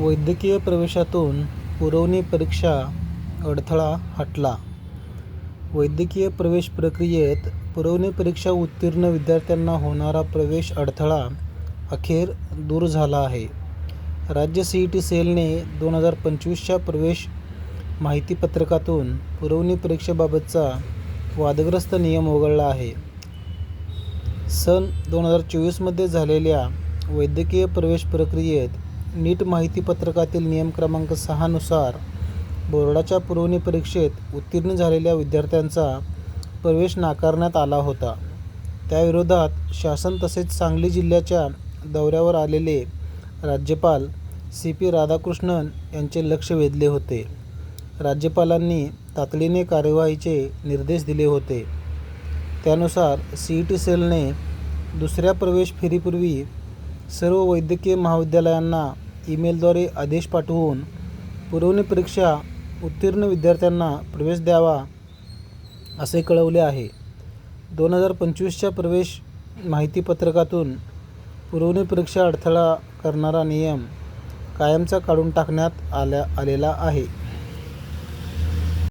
वैद्यकीय प्रवेशातून पुरवणी परीक्षा अडथळा हटला. वैद्यकीय प्रवेश प्रक्रियेत पुरवणी परीक्षा उत्तीर्ण विद्यार्थ्यांना होणारा प्रवेश अडथळा अखेर दूर झाला आहे. राज्य सीईटी सेलने 2025च्या प्रवेश माहितीपत्रकातून पुरवणी परीक्षेबाबतचा वादग्रस्त नियम वगळला आहे. सन 2024मध्ये झालेल्या वैद्यकीय प्रवेश प्रक्रियेत नीट माहितीपत्रकातील नियम क्रमांक 6 नुसार बोर्डाच्या पुरवणी परीक्षेत उत्तीर्ण झालेल्या विद्यार्थ्यांचा प्रवेश नाकारण्यात आला होता. त्याविरोधात शासन तसेच सांगली जिल्ह्याच्या दौऱ्यावर आलेले राज्यपाल सी.पी. राधाकृष्णन यांचे लक्ष वेधले होते. राज्यपालांनी तातडीने कार्यवाहीचे निर्देश दिले होते. त्यानुसार सीईटी सेलने दुसऱ्या प्रवेश फेरीपूर्वी सर्व वैद्यकीय महाविद्यालयांना ईमेलद्वारे आदेश पाठवून पुरवणी परीक्षा उत्तीर्ण विद्यार्थ्यांना प्रवेश द्यावा असे कळवले आहे. 2025च्या प्रवेश माहितीपत्रकातून पुरवणी परीक्षा अडथळा करणारा नियम कायमचा काढून टाकण्यात आलेला आहे.